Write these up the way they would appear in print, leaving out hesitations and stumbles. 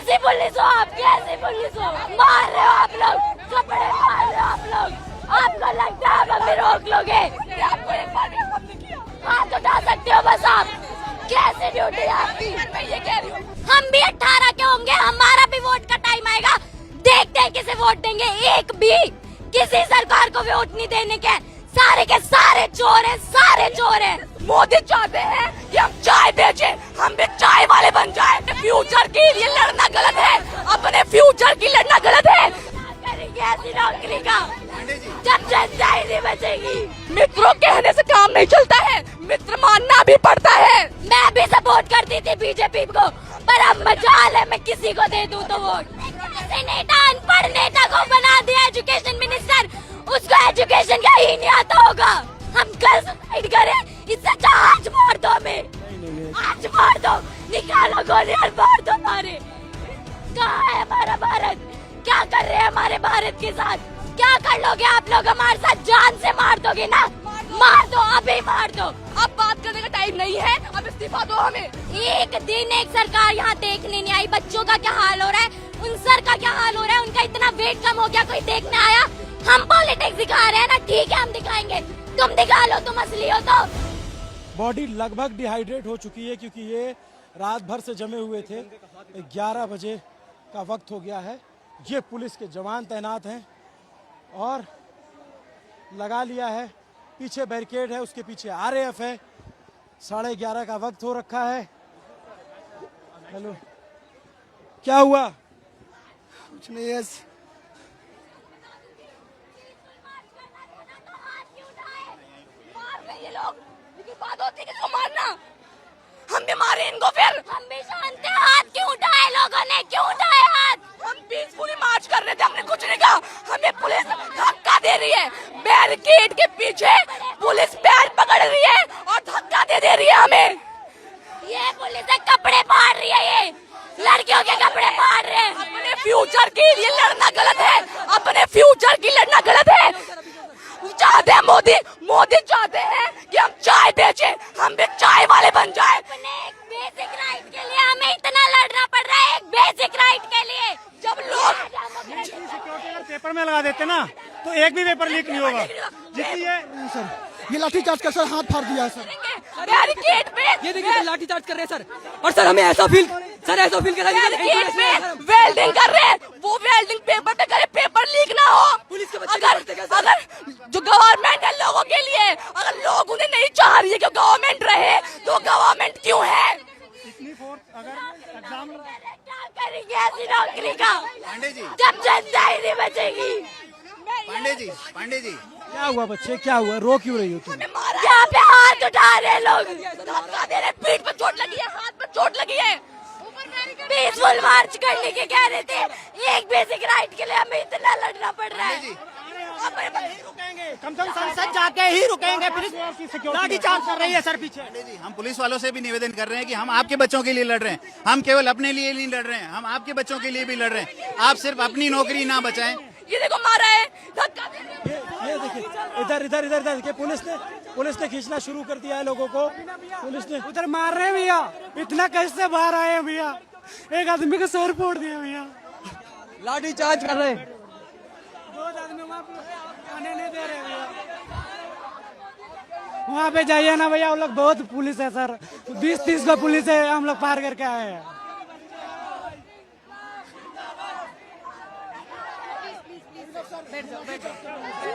कैसी पुलिस हो आप, कैसी पुलिस हो? मार रहे हो आप लोग, कपड़े मार रहे हो आप लोग। आपको लगता है आप हमें रोक लोगे? हाथ उठा सकते हो बस आप। कैसी ड्यूटी है आपकी? मैं ये कह रही हूँ हम भी 18 के होंगे, हमारा भी वोट का टाइम आएगा। देखते हैं किसे वोट देंगे। एक भी किसी सरकार को वोट नहीं देने के। सारे के सारे चोर हैं, सारे चोर हैं। मोदी चाहते हैं कि हम चाय बेचें, हम भी चाय वाले बन जाएं। फ्यूचर के लिए लड़ना गलत है, अपने फ्यूचर की लड़ना गलत है। करेंगे ऐसी नौकरी का जब जनता ही नहीं बचेगी। मित्रों कहने से काम नहीं चलता है, मित्र मानना भी पड़ता है। मैं भी सपोर्ट करती थी बीजेपी को, पर अब मजाल है मैं किसी को दे दूं तो वोट। नेता अनपढ़ नेता को बना दिया एजुकेशन मिनिस्टर, उसको एजुकेशन का ही नहीं आता होगा। हम कल सुसाइड करें, इससे अच्छा आज मार दो हमें, आज मार दो, निकालो गोली और मार दो मारे। कहाँ है हमारा भारत? क्या कर रहे हैं हमारे भारत के साथ? क्या कर लोगे आप लोग हमारे साथ? जान से मार दोगे ना? मार दो, अभी मार दो। अब बात करने का टाइम नहीं है, अब इस्तीफा दो हमें। एक दिन एक सरकार यहाँ देखने नहीं आई। बच्चों का क्या हाल हो रहा है, उन सर का क्या हाल हो रहा है, उनका इतना वेट कम हो गया, कोई देखने आया? हम पॉलिटिक्स दिखा रहे हैं ना, ठीक है हम दिखाएंगे, तुम दिखा लो, तुम असली हो तो। बॉडी लगभग डिहाइड्रेट हो चुकी है क्योंकि ये रात भर से जमे हुए थे। 11 बजे का वक्त हो गया है। ये पुलिस के जवान तैनात हैं और लगा लिया है, पीछे बैरिकेड है, उसके पीछे आरएएफ है। 11:30 का वक्त हो रखा है। हेलो, क्या हुआ? कुछ नहीं है। ये लोग बात होती है किसको मारना? हम भी मारे इनको फिर। हम भी जानते हैं हाथ क्यों उठाए लोगों ने, क्यों उठाए हाथ? हम पीसफुली मार्च कर रहे थे, हमने कुछ नहीं कहा। हमें पुलिस धक्का दे रही है, बैरिकेड के पीछे पुलिस पैर पकड़ रही है और धक्का दे रही है हमें। ये पुलिस कपड़े फाड़ रही है, ये लड़कियों के कपड़े फाड़ रहे हैं। अपने फ्यूचर के लिए लड़ना गलत है, अपने फ्यूचर की लड़ना गलत है। चाहते हैं मोदी चाहते हैं कि हम चाय बेचें, हम भी चाय वाले बन जाएं। अपने एक बेसिक राइट के लिए हमें इतना लड़ना पड़ रहा है, एक बेसिक राइट के लिए। जब लोग सिक्योरिटी अगर पेपर में लगा देते ना तो एक भी पेपर लीक नहीं होगा। जितनी ये लाठीचार्ज कर सर, हाथ फाड़ दिया है सर। बैरिकेड पे ये देखिए लाठी चार्ज कर रहे हैं सर। और सर हमें ऐसा फील कर रहा है वेल्डिंग कर रहे हैं, वो वेल्डिंग पेपर पे करे, पेपर लीक ना हो। पुलिस के बच्चे अगर जो गवर्नमेंट है लोगों के लिए, अगर लोग उन्हें नहीं चाह रही है कि गवर्नमेंट रहे, तो गवर्नमेंट क्यों है? इतनी फोर्स अगर एग्जाम क्या करेंगे ऐसी नौकरी का पांडे जी, जब जनता ही नहीं बचेगी? पांडे जी क्या हुआ बच्चे, क्या हुआ? रो क्यों रही हो तुम? यहाँ पे हाथ उठा रहे लोग, धक्का दे रहे, पीठ पे चोट लगी है, हाथ पे चोट लगी है। पीसफुल मार्च करने के कह रहे थे, एक बेसिक राइट के लिए हमें इतना लड़ना पड़ रहा है। कम से कम संसद जाके ही रुकेंगे। पुलिस लाठी चार्ज कर रही है सर पीछे। पांडे जी, हम पुलिस वालों से भी निवेदन कर रहे हैं कि हम आपके बच्चों के लिए लड़ रहे हैं, हम केवल अपने लिए नहीं लड़ रहे हैं, हम आपके बच्चों के लिए भी लड़ रहे हैं। आप सिर्फ अपनी नौकरी ना बचाएं। ये देखो मारा है, धक्का दे रहे हैं। ये देखिए इधर देखिए, पुलिस ने खींचना शुरू कर दिया है लोगों को। पुलिस ने उधर मार रहे हैं भैया, इतना कैसे बाहर आए हैं भैया? एक आदमी का सर फोड़ दिया भैया, लाठी चार्ज कर रहे हैं। 2 आदमी वहाँ पे आने नहीं दे रहे भैया। वहाँ पे जाइए ना भैया, हम लोग बहुत पुलिस है सर, 20-30 का पुलिस है, हम लोग पार करके आए हैं।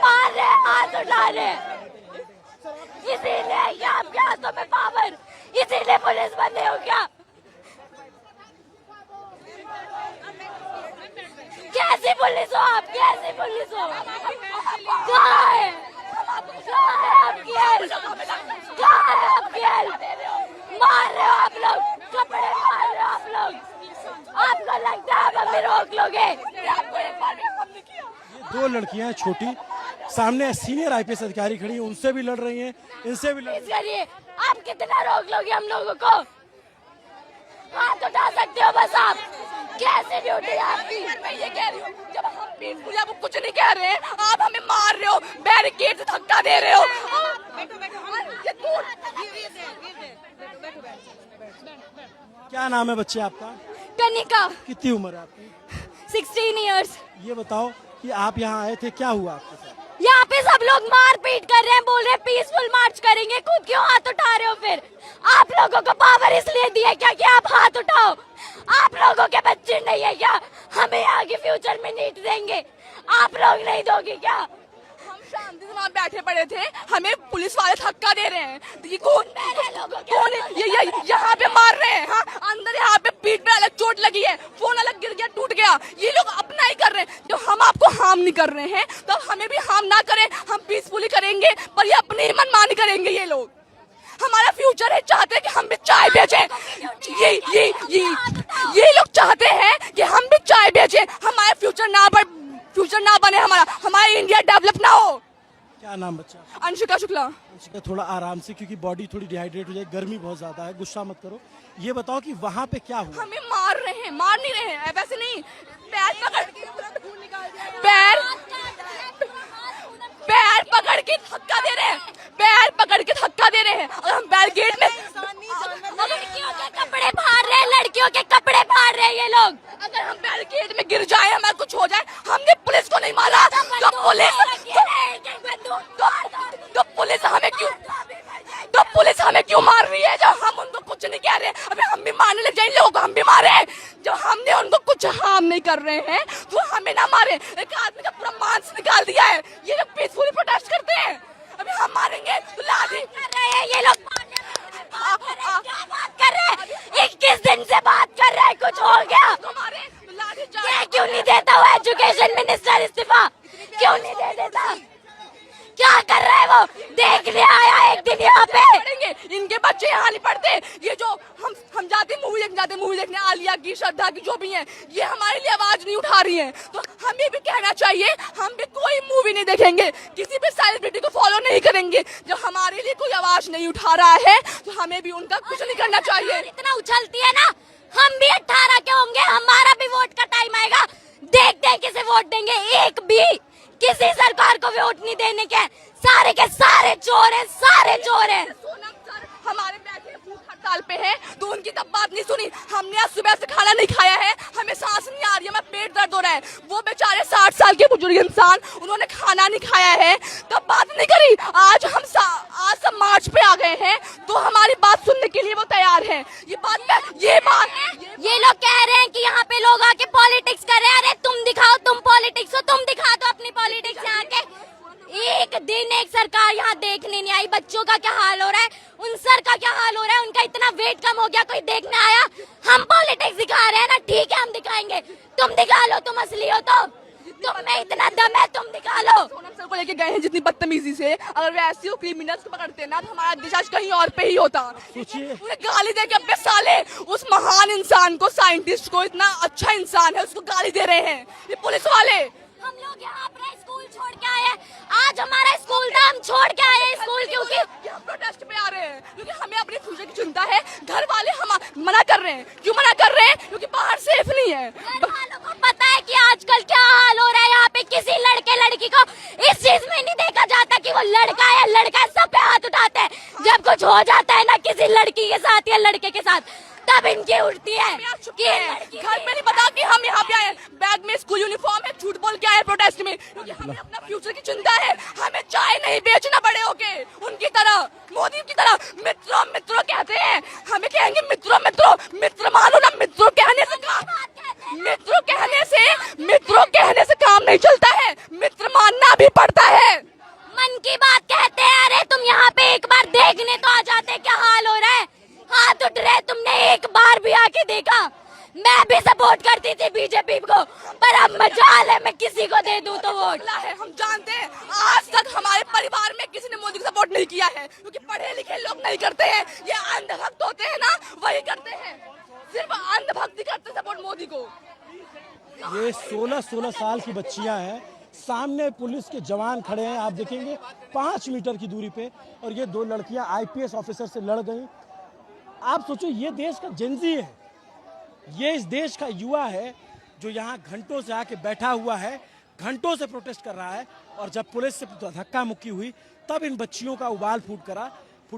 मार रहे, हाथ उठा रहे, इसीलिए ये आपके हाथों में पावर, इसीलिए पुलिस बने हो क्या? कैसी पुलिस हो आप, कैसी पुलिस हो? कहाँ है आपकी हेल्प? कहाँ है आपकी हेल्प? मार रहे हो आप लोग, कपड़े मार रहे हो आप लोग। आपको लगता है आप हमें रोक लोगे? 2 लड़कियां हैं छोटी, सामने सीनियर आईपीएस अधिकारी खड़ी हैं, उनसे भी लड़ रही हैं, इनसे भी लड़ रही हैं। करिए, आप कितना रोक लोगे हम लोगों को? हाथ उठा सकते हो बस आप। कैसे ड्यूटी है आपकी? मैं ये कह रही हूँ जब हम पीसफुली आपको कुछ नहीं कह रहे हैं, आप हमें मार रहे हो, बैरिकेड से धक्का दे रहे हो। क्या नाम है बच्चे आपका? कनिका, कितनी उम्र है आपकी? 16 इयर्स। ये बताओ कि आप यहाँ आए थे, क्या हुआ आपके साथ? यहाँ पे सब लोग मार पीट कर रहे हैं, बोल रहे हैं पीसफुल मार्च करेंगे, खुद क्यों हाथ उठा रहे हो? फिर आप लोगों को पावर इसलिए दी है क्या कि आप हाथ उठाओ? आप लोगों के बच्चे नहीं है क्या? हमें आगे फ्यूचर में नीट देंगे, आप लोग नहीं दोगे क्या? हम शांति से वहाँ बैठे पड़े थे, हमें पुलिस वाले धक्का दे रहे हैं। ये कौन कौन है? ये यहाँ पे मार रहे हैं, हाँ अंदर यहाँ पे पीठ पे अलग चोट लगी है, फोन अलग गिर गया, टूट गया। ये लोग अपना ही कर रहे हैं। जब हम आपको हार्म नहीं कर रहे हैं तो हमें भी हार्म ना करें, हम पीसफुली करेंगे, पर ये अपनी ही मनमानी करेंगे। ये लोग हमारा फ्यूचर है, चाहते हैं कि हम भी चाय बेचें। ये लोग चाहते हैं कि हम भी चाय बेचें, हमारा फ्यूचर ना बने, हमारा इंडिया डेवलप ना हो। क्या नाम बच्चा? अंशिका शुक्ला। अंशिका, थोड़ा आराम से, क्योंकि बॉडी थोड़ी डिहाइड्रेट हो जाए, गर्मी बहुत ज्यादा है, गुस्सा मत करो। ये बताओ कि वहाँ पे क्या हुआ? हमें मार रहे हैं, मार नहीं रहे हैं, वैसे नहीं, पैर पकड़ के धक्का दे रहे हैं, पैर पकड़ के धक्का दे रहे हैं। और हम बैरिकेड में लड़कियों के कपड़े फाड़ रहे हैं, लड़कियों के कपड़े फाड़ रहे हैं ये लोग। अगर हम बैरिकेड में गिर जाए, हमारा कुछ हो जाए, हमने पुलिस को नहीं मारा तो पुलिस हमें क्यों मार रही है? जब हम उनको कुछ नहीं कह रहे हैं, अभी हम भी मारने लग जाए, लोगों को हम भी मारे। जब हमने उनको कुछ हार्म नहीं कर रहे हैं तो हमें ना मारे। एक आदमी का पूरा मांस निकाल दिया है, ये लोग पीसफुली प्रोटेस्ट करते हैं, अभी हम मारेंगे तो लाठी कर रहे हैं ये लोग। क्या बात कर रहे हैं? 21 दिन से बात कर रहे हैं, कुछ हो गया? ये क्यों नहीं देता वो एजुकेशन मिनिस्टर इस्तीफा? क्यों नहीं दे देता? क्या कर रहा है वो? देखने आया एक दिन यहाँ पे। पढ़ेंगे, इनके बच्चे यहाँ नहीं पढ़ते। ये जो हम जाते मूवी देखने आलिया की, श्रद्धा की, जो भी है, ये हमारे लिए आवाज नहीं उठा रही है। तो हमें भी कहना चाहिए, हम भी कोई मूवी नहीं देखेंगे, किसी भी सेलिब्रिटी को फॉलो नहीं करेंगे। जब हमारे लिए कोई आवाज नहीं उठा रहा है तो हमें भी उनका कुछ नहीं करना चाहिए। इतना उछलती है ना, हम भी 18 के होंगे, हमारा भी वोट का टाइम आएगा, देखते हैं किसे वोट देंगे। एक भी किसी सरकार को वोट नहीं देने के, सारे के सारे चोर हैं, सारे चोर हैं। सोनम सर हमारे बैठे भूख हड़ताल पे हैं, तो उनकी तब बात नहीं सुनी। हमने आज सुबह से खाना नहीं खाया है, हमें सांस नहीं आ रही है, हमें पेट दर्द हो रहा है। वो बेचारे 60 साल के बुजुर्ग इंसान, उन्होंने खाना नहीं खाया है, तब बात नहीं करी। आज सब मार्च पे आ गए हैं, तो हमारी बात सुनने के लिए वो तैयार है। ये लोग कह रहे हैं कि यहाँ पे लोग आके पॉलिटिक्स कर रहे हैं। अरे तुम दिखाओ, तुम पॉलिटिक्स हो, तुम दिखा दो अपनी पॉलिटिक्स यहाँ के। एक दिन एक सरकार यहाँ देखने नहीं आई। बच्चों का क्या हाल हो रहा है, उन सर का क्या हाल हो रहा है, उनका इतना वेट कम हो गया, कोई देखने आया? हम पॉलिटिक्स दिखा रहे हैं ना, ठीक है हम दिखाएंगे, तुम दिखा लो, तुम असली हो तो। तुम में इतना दम है, तुम दिखा लो। सोनम सर को लेके गए हैं जितनी बदतमीजी से, अगर वैसे वो क्रिमिनल्स को पकड़ते ना तो हमारा देश आज कहीं और पे ही होता। उन्हें गाली दे के, अबे साले, उस महान इंसान को, साइंटिस्ट को, इतना अच्छा इंसान है, उसको गाली दे रहे हैं ये पुलिस वाले। हम लोग यहाँ अपना स्कूल छोड़ के आए हैं, आज हमारा स्कूल था, हम छोड़ के आए हैं स्कूल, क्योंकि हम प्रोटेस्ट पे आ रहे हैं, क्योंकि हमें अपने फ्यूचर की चिंता है। घर वाले हम मना कर रहे हैं, क्यों मना कर रहे हैं? क्योंकि बाहर सेफ नहीं है। घर वालों को पता है कि आजकल क्या हाल हो रहा है यहाँ पे। किसी लड़के लड़की को इस चीज में नहीं देखा जाता कि वो लड़का है, लड़का है, सब पे हाथ उठाते हैं। जब कुछ हो जाता है ना किसी लड़की के साथ या लड़के के साथ, तब इनकी उठती है कि घर में नहीं पता कि हम यहाँ पे आए। बैग में स्कूल यूनिफॉर्म है, झूठ बोल के आए प्रोटेस्ट में, क्योंकि हमें अपना फ्यूचर की चिंता है। हमें चाय नहीं बेचना बड़े होके उनकी तरह, मोदी की तरह। मित्रों मित्रों कहते हैं, हमें कहेंगे मित्रों मित्रों, मित्र मानो ना। मित्रों कहने से काम नहीं चलता है, मित्र मानना भी पड़ता है। मन की बात कहते हैं। अरे तुम यहाँ पे एक बार देखने तो आ जाते, क्या हाल हो रहा है, हाथ उठ रहे। तुमने एक बार भी आके देखा? मैं भी सपोर्ट करती थी बीजेपी को, पर अब मजाल है मैं किसी को दे दूं तो वोट। हम जानते हैं आज तक हमारे परिवार में किसी ने मोदी को सपोर्ट नहीं किया है, क्योंकि पढ़े लिखे लोग नहीं करते हैं। ये अंधभक्त होते हैं ना, वही करते हैं, सिर्फ अंधभक्ति करते हैं सपोर्ट मोदी को। ये 16 साल की बच्चियां हैं, सामने पुलिस के जवान खड़े हैं, आप देखेंगे 5 मीटर की दूरी पे, और ये 2 लड़कियां IPS ऑफिसर से लड़ गई। आप सोचो, ये देश का जेनजी है, ये इस देश का युवा है जो यहाँ घंटों से आके बैठा हुआ है, घंटों से प्रोटेस्ट कर रहा है। और जब पुलिस से धक्का मुक्की हुई, तब इन बच्चियों का उबाल फूट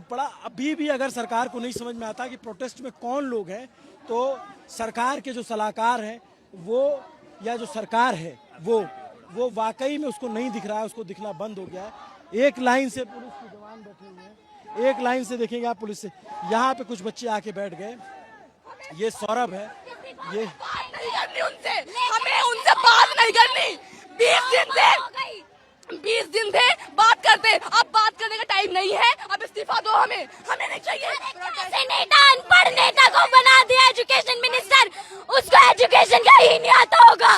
पड़ा। अभी भी अगर सरकार को नहीं समझ में आता कि प्रोटेस्ट में कौन लोग हैं, तो सरकार के जो सलाहकार हैं वो, या जो सरकार है वो वाकई में उसको नहीं दिख रहा है, उसको दिखना बंद हो गया है। एक लाइन से पुलिस के जवान बैठे हुए हैं, एक लाइन से देखेंगे आप पुलिस से। यहाँ पे कुछ बच्चे आके बैठ गए, ये सौरभ है, ये बात नहीं करनी उनसे, हमें उनसे बात नहीं करनी। 20 दिन से बात करते, अब बात करने का टाइम नहीं है, अब इस्तीफा दो हमें नहीं चाहिए। कैसे नेता, अनपढ़ नेता को बना दिया एजुकेशन मिनिस्टर, उसको एजुकेशन का ही नहीं आता होगा।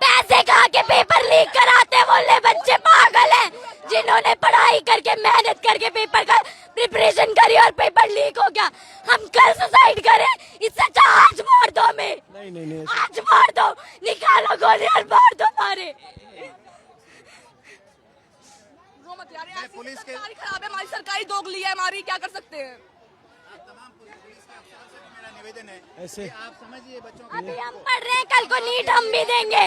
पैसे खा के पेपर लीक कराते बोले बच्चे पागल हैं, जिन्होंने पढ़ाई करके मेहनत करके पेपर का प्रिपरेशन करी और पेपर लीक हो गया। हम कल सुसाइड करें, इससे अच्छा आज मार दो हमें। नहीं आज मार दो, निकालो गोली और मार दो मारे। पुलिस के खराब है, हमारी सरकारी दोगली है, हमारी क्या कर सकते हैं। मेरा निवेदन है ऐसे आप समझिए बच्चों अभी हम पढ़ रहे हैं, कल को नीट हम भी देंगे,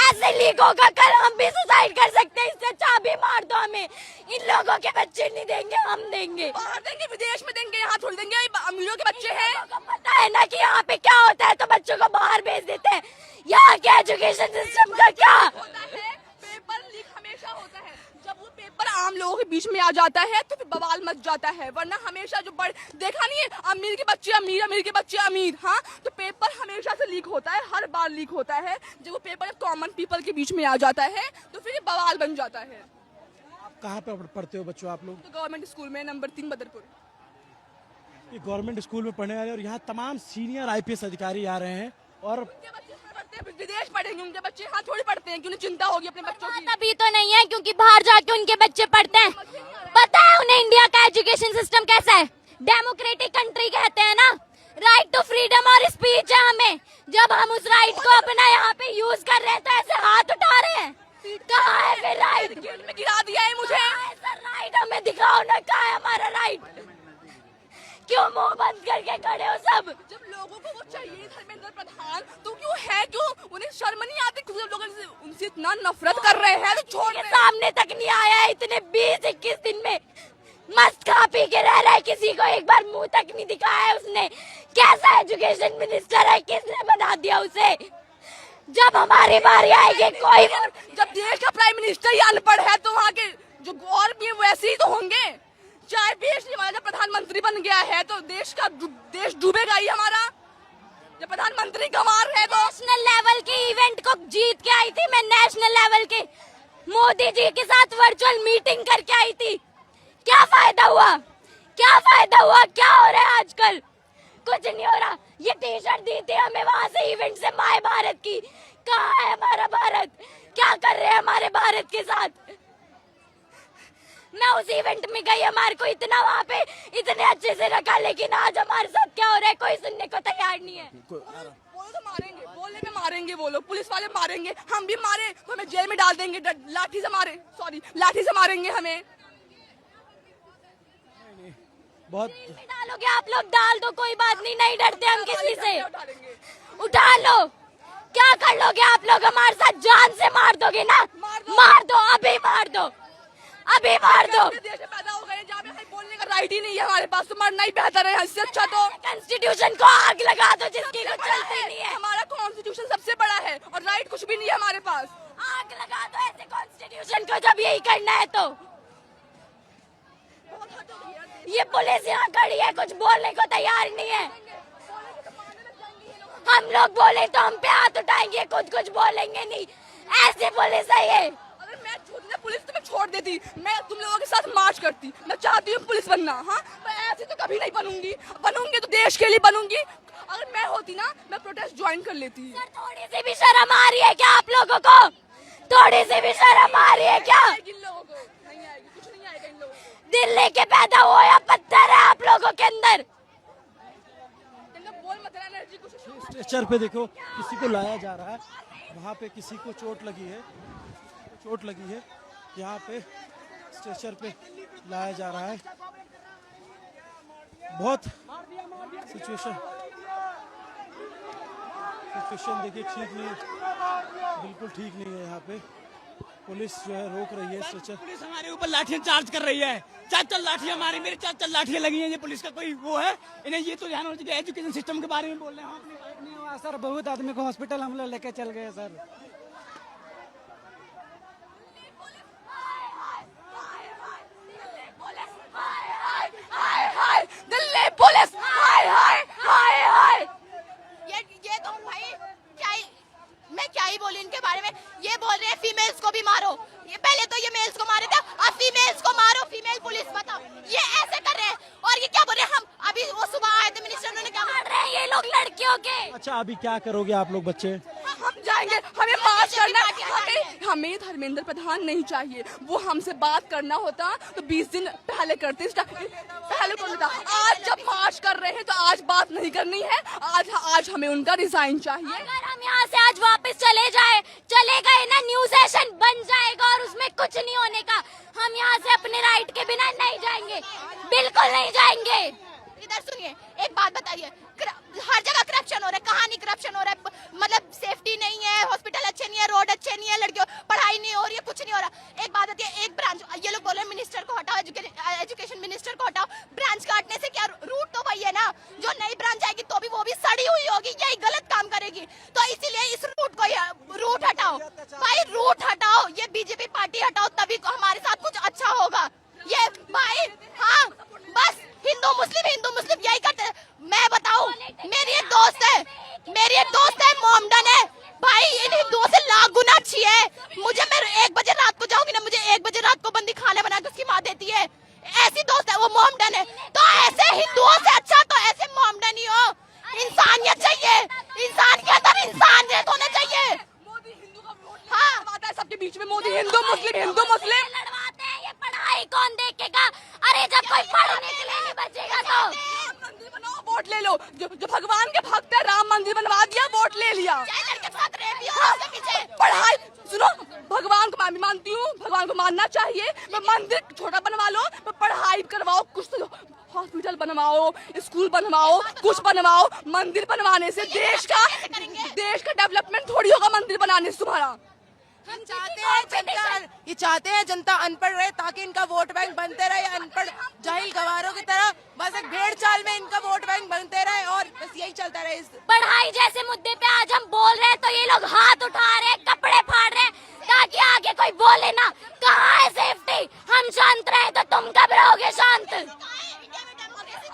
ऐसे लीक होगा कल हम भी सुसाइड कर सकते हैं। इससे अच्छा भी मार दो हमें, इन लोगों के बच्चे नहीं देंगे, हम देंगे। बाहर देंगे, विदेश में देंगे, यहाँ थोड़ी देंगे, अमीरों के बच्चे हैं। लोगों को पता है ना कि यहाँ पे क्या होता है, तो बच्चों को बाहर भेज देते हैं। यहाँ के एजुकेशन सिस्टम का क्या होता है, पेपर लीक हमेशा होता है। जब वो पेपर आम लोगों के बीच में आ जाता है तो फिर बवाल मच जाता है, वरना हमेशा जो देखा नहीं है, अमीर के बच्चे अमीर, अमीर के बच्चे अमीर। हाँ, तो पेपर हमेशा से लीक होता है, हर बार लीक होता है। जब वो पेपर कॉमन पीपल के बीच में आ जाता है तो फिर ये बवाल बन जाता है। आप कहाँ पे पढ़ते हो बच्चों आप लोग? तो गवर्नमेंट स्कूल में नंबर 3 बदरपुर। ये गवर्नमेंट स्कूल में पढ़ने वाले और यहाँ तमाम सीनियर आईपीएस अधिकारी आ रहे हैं और उनके बच्चे पढ़ते हैं, विदेश पढ़ेंगे उनके बच्चे, यहाँ थोड़ी पढ़ते हैं कि उन्हें चिंता होगी अपने बच्चों की। तभी तो नहीं है, क्योंकि बाहर जाके उनके बच्चे पढ़ते हैं। पता है उन्हें इंडिया का एजुकेशन सिस्टम कैसा है, डेमोक्रेटिक कंट्री कहते हैं ना, राइट टू फ्रीडम और स्पीच है हमें। जब हम उस राइट को अपना यहाँ पे यूज कर रहे हैं तो ऐसे हाथ उठा रहे हैं, कहाँ है फिर राइट? गेट में गिरा दिया है मुझे। राइट हमें दिखाओ ना, कहाँ है हमारा राइट? क्यों मुंह बंद करके खड़े हो सब? जब लोगों को वो चाहिए धर्मेंद्र प्रधान, तो क्यों है, क्यों उन्हें शर्म नहीं आती? कुछ लोग उनसे इतना नफरत कर रहे हैं तो छोड़ के सामने तक नहीं आया है इतने 20-21 दिन में। मस्त खा पी के रह रहा है, किसी को एक बार मुंह तक नहीं दिखाया है उसने। कैसा एजुकेशन मिनिस्टर है, किसने बना दिया उसे? जब हमारी बारी आएगी कोई, जब देश का प्राइम मिनिस्टर ही अनपढ़ है तो वहाँ के जो और भी वैसे ही तो होंगे। चाहे देश हमारा प्रधानमंत्री बन गया है तो देश डूबेगा ही हमारा। जब प्रधानमंत्री गंवार है तो नेशनल लेवल के इवेंट को जीत के आई थी मैं, नेशनल लेवल के मोदी जी के साथ वर्चुअल मीटिंग करके आई थी। क्या फायदा हुआ, क्या फायदा हुआ, क्या हो रहा है आजकल? कुछ नहीं हो रहा। ये टी शर्ट दी थी हमें वहाँ से इवेंट से, माय भारत की। कहाँ है हमारा भारत? क्या कर रहे हैं हमारे भारत के साथ? मैं उस इवेंट में गई, हमारे को इतना वहाँ पे इतने अच्छे से रखा, लेकिन आज हमारे साथ क्या हो रहा है कोई सुनने को तैयार नहीं है। बोले तो मारेंगे, बोलने में मारेंगे, वो लोग पुलिस वाले मारेंगे, हम भी मारे तो हमें जेल में डाल देंगे, लाठी से मारे, सॉरी लाठी से मारेंगे हमें। बहुत डालोगे आप लोग, डाल दो, कोई बात नहीं, नहीं डरते हम किसी से। उठा लो, क्या कर लोगे आप लोग हमारे साथ? जान से मार दोगे ना? मार दो, अभी मार दो, अभी मार दो। देश में पैदा हो गए जहाँ पे बोलने का राइट ही नहीं है हमारे पास, तो मरना ही बेहतर है। इससे अच्छा तो कॉन्स्टिट्यूशन को आग लगा दो, जिसकी कुछ चलती नहीं है। हमारा कॉन्स्टिट्यूशन सबसे बड़ा है और राइट कुछ भी नहीं है हमारे पास। आग लगा दो ऐसे कॉन्स्टिट्यूशन को, जब यही करना है तो। ये पुलिस यहाँ खड़ी है, कुछ बोलने को तैयार नहीं है। हम लोग बोले तो हम पे हाथ उठाएंगे, कुछ बोलेंगे नहीं। ऐसे पुलिस है ये। अगर मैं पुलिस तुम्हें छोड़ देती, मैं तुम लोगों के साथ मार्च करती। मैं चाहती हूँ पुलिस बनना, हाँ, पर ऐसे तो कभी नहीं बनूंगी तो देश के लिए बनूंगी। अगर मैं होती ना, मैं प्रोटेस्ट ज्वाइन कर लेती। सर थोड़ी सी भी शर्म आ रही है क्या आप लोगों को? थोड़ी सी भी शर्म आ रही है क्या? इन लोगों को नहीं आएगी, कुछ नहीं आएगा इन लोगों को। दिल लेके पैदा हुआ या पत्थर है आप लोगों के अंदर? बोल मत एनर्जी कुछ। स्ट्रेचर पे देखो किसी को लाया जा रहा है, वहाँ पे किसी को चोट लगी है, यहाँ पे स्ट्रेचर पे लाया जा रहा है। बहुत सिचुएशन देखिए ठीक नहीं, बिल्कुल ठीक नहीं है यहाँ पे। पुलिस जो है रोक रही है स्ट्रेचर। पुलिस हमारे ऊपर लाठियां चार्ज कर रही है, 4 लाठियां हमारी, मेरी 4 लाठियां लगी हैं। ये पुलिस का कोई वो है? इन्हें ये तो ध्यान होना चाहिए। एजुकेशन सिस्टम के बारे में बोल रहे हैं हम अपनी बात नहीं हुआ सर, बहुत आदमी को हॉस्पिटल हम लोग लेके चल गए सर। दिल्ली पुलिस हाय हाय हाय हाय। ये तो भाई मैं क्या ही बोली इनके बारे में। ये बोल रहे हैं फीमेल्स को भी मारो। ये पहले तो ये मेल्स को मारे थे, अब फीमेल्स को मारो। फीमेल पुलिस बताओ, ये ऐसे कर रहे हैं। और ये क्या बोल रहे हैं, हम अभी वो सुबह आए थे मिनिस्टर, उन्होंने क्या मार रहे हैं ये लोग लड़कियों के। अच्छा अभी क्या करोगे आप लोग बच्चे? हम जाएंगे, हमें मार्च करना है। हमें धर्मेंद्र प्रधान नहीं चाहिए। वो हमसे बात करना होता तो 20 दिन पहले करते, पहले कर लेता। आज जब मार्च कर रहे हैं तो आज बात नहीं करनी है। आज हमें उनका रिजाइन चाहिए। अगर हम यहाँ से आज वापस चले गए ना, न्यू सेशन बन जाएगा और उसमें कुछ नहीं होने का। हम यहाँ से अपने राइट के बिना नहीं जाएंगे, बिल्कुल नहीं जाएंगे। इधर सुनिए, एक बात बताइए, हर जगह करप्शन हो रहा है। कहाँ नहीं करप्शन हो रहा है? मतलब सेफ्टी नहीं है, हॉस्पिटल अच्छे नहीं है, रोड अच्छे नहीं है, लड़कियों पढ़ाई नहीं हो रही है, कुछ नहीं हो रहा। एक बात होती है, एक ब्रांच, ये लोग बोल रहे हैं मिनिस्टर को हटाओ, एजुकेशन मिनिस्टर को हटाओ। ब्रांच काटने से क्या, रूट तो वही है ना। जो नई ब्रांच आएगी तो भी वो भी सड़ी हुई होगी, यही गलत काम करेगी। तो इसीलिए इस रूट हटाओ भाई, रूट हटाओ, ये बीजेपी पार्टी हटाओ, तभी हमारे साथ कुछ अच्छा होगा। ये भाई हाँ, बस हिंदू मुस्लिम यही करते। मैं बताऊं, मेरी एक दोस्त है मोमडन है भाई, इन हिंदुओं से लाख गुना अच्छी है। मुझे, मैं 1 बजे रात को जाऊंगी ना, मुझे 1 बजे रात को बंदी खाना बना के उसकी माँ देती है। ऐसी दोस्त है वो, मोमडन है। तो ऐसे हिंदुओं से अच्छा तो ऐसे मोमडन ही हो। इंसानियत चाहिए, इंसान के अंदर इंसानियत होना चाहिए। मोदी हिंदू का वोट लड़वाता है सबके बीच में। मोदी हिंदू मुस्लिम लड़वाते हैं। ये पढ़ाई कौन देखेगा? अरे जब कोई पढ़ने के लिए नहीं बचेगा तो मंदिर बनाओ, वोट ले लो। जो भगवान के भक्त है, राम मंदिर बनवा दिया, वोट ले लिया। पढ़ाई सुनो, भगवान को मैं भी मानती हूँ, भगवान को मानना चाहिए। मंदिर छोटा बनवा लो, पढ़ाई करवाओ, कुछ तो हॉस्पिटल बनवाओ, स्कूल बनवाओ, कुछ बनवाओ। मंदिर बनवाने से देश का डेवलपमेंट थोड़ी होगा मंदिर बनाने से तुम्हारा। हम चाहते हैं जनता अनपढ़ रहे, ताकि इनका वोट बैंक बनते रहे। अनपढ़ जाहिल गवारों की तरह बस एक भेड़ चाल में इनका वोट बैंक बनते रहे और बस यही चलता रहे। पढ़ाई जैसे मुद्दे पे आज हम बोल रहे हैं तो ये लोग हाथ उठा रहे हैं, कपड़े फाड़ रहे हैं, ताकि आगे कोई बोले ना। कहाँ है सेफ्टी? हम शांत रहे तो तुम कब रहोगे शांत?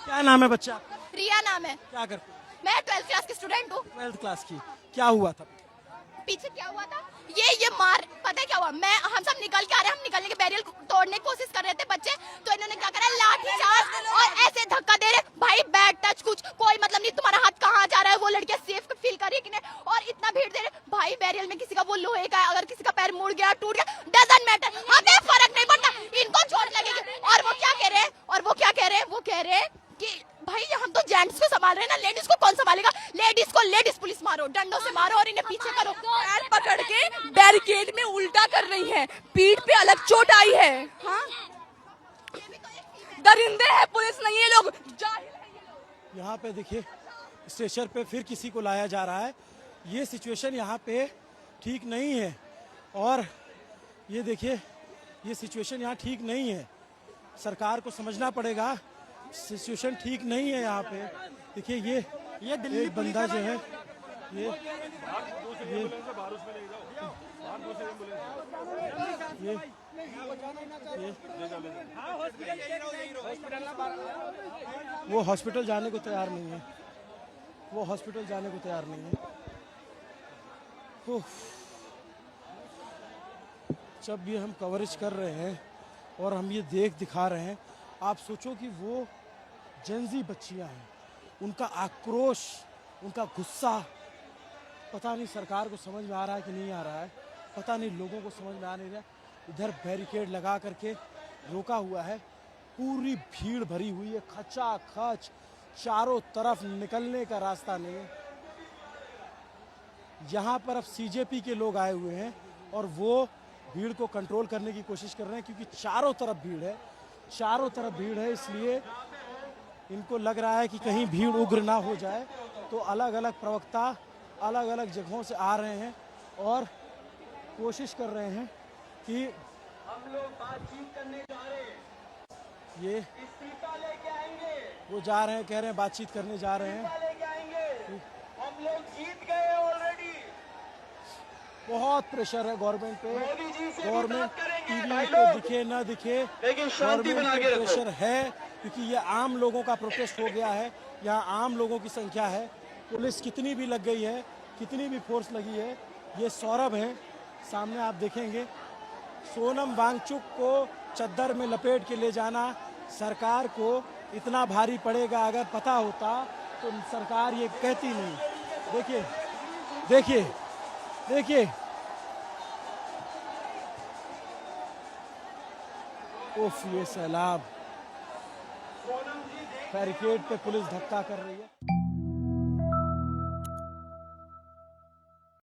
क्या नाम है बच्चा? रिया नाम है। क्या करते? मैं 12th क्लास की स्टूडेंट हूँ। 12th क्लास की। क्या हुआ था पीछे? क्या हुआ था? ये मार, पता है क्या हुआ? हम सब निकल के आ रहे हैं, हम निकलने के बैरियर तोड़ने की कोशिश कर रहे थे बच्चे, तो इन्होंने क्या करा, लाठी चार्ज और ऐसे धक्का दे रहे। भाई बैड टच, कुछ कोई मतलब नहीं, तुम्हारा हाथ कहाँ जा रहा है? वो लड़कियां सेफ फील कर रही है कि नहीं? और इतना भीड़ दे रहे भाई, बैरियर में किसी का वो लोहे का है, अगर किसी का पैर मुड़ गया, टूट गया, डजंट मैटर, हमें फर्क नहीं पड़ता, इनको चोट लगेगी। और वो क्या कह रहे हैं? वो कह रहे हैं कि भाई हम तो जेंट्स को संभाल रहे हैं ना, लेडीज को कौन संभालेगा? लेडीज पुलिस मारो, डंडों से मारो और इन्हें पीछे करो। पैर पकड़ के बैरिकेड में उल्टा कर रही हैं, पीठ पे अलग चोट आई है। हाँ, दरिंदे हैं, पुलिस नहीं है, लोग जाहिल हैं। यहाँ पे देखिए, स्टेशन पे फिर किसी को लाया जा रहा है। ये सिचुएशन यहाँ पे ठीक नहीं है और ये देखिए, ये सिचुएशन यहाँ ठीक नहीं है। सरकार को समझना पड़ेगा, सिचुएशन ठीक नहीं है यहाँ पे। देखिए ये दिल्ली एक बंदा जो है, ये वो हॉस्पिटल जाने को तैयार नहीं है। जब ये हम कवरेज कर रहे हैं और हम ये दिखा रहे हैं, आप सोचो कि वो जेंजी बच्चियां हैं, उनका आक्रोश, उनका गुस्सा, पता नहीं सरकार को समझ में आ रहा है कि नहीं आ रहा है, पता नहीं लोगों को समझ में आ नहीं रहा। इधर बैरिकेड लगा करके रोका हुआ है, पूरी भीड़ भरी हुई है, खचाखच, चारों तरफ निकलने का रास्ता नहीं है। यहाँ पर अब सीजेपी के लोग आए हुए हैं और वो भीड़ को कंट्रोल करने की कोशिश कर रहे हैं, क्योंकि चारों तरफ भीड़ है, इसलिए इनको लग रहा है कि कहीं भीड़ उग्र ना हो जाए। तो अलग अलग प्रवक्ता अलग अलग जगहों से आ रहे हैं और कोशिश कर रहे हैं कि हम लोग बातचीत करने जा रहे हैं, ये इस्तीफा लेके आएंगे, वो जा रहे हैं, कह रहे हैं बातचीत करने जा रहे हैं, हम लोग जीत गए ऑलरेडी। बहुत प्रेशर है गवर्नमेंट पे, गवर्नमेंट टीवी पे दिखे ना दिखे, गवर्नमेंट पे प्रेशर है, क्योंकि ये आम लोगों का प्रोटेस्ट हो गया है, यहाँ आम लोगों की संख्या है। पुलिस कितनी भी लग गई है, कितनी भी फोर्स लगी है, ये सौरभ है सामने आप देखेंगे। सोनम वांगचुक को चद्दर में लपेट के ले जाना सरकार को इतना भारी पड़ेगा, अगर पता होता तो सरकार ये कहती नहीं। देखिए देखिए देखिए, उफ, ये सैलाब, बैरिकेड पे पुलिस धक्का कर रही है।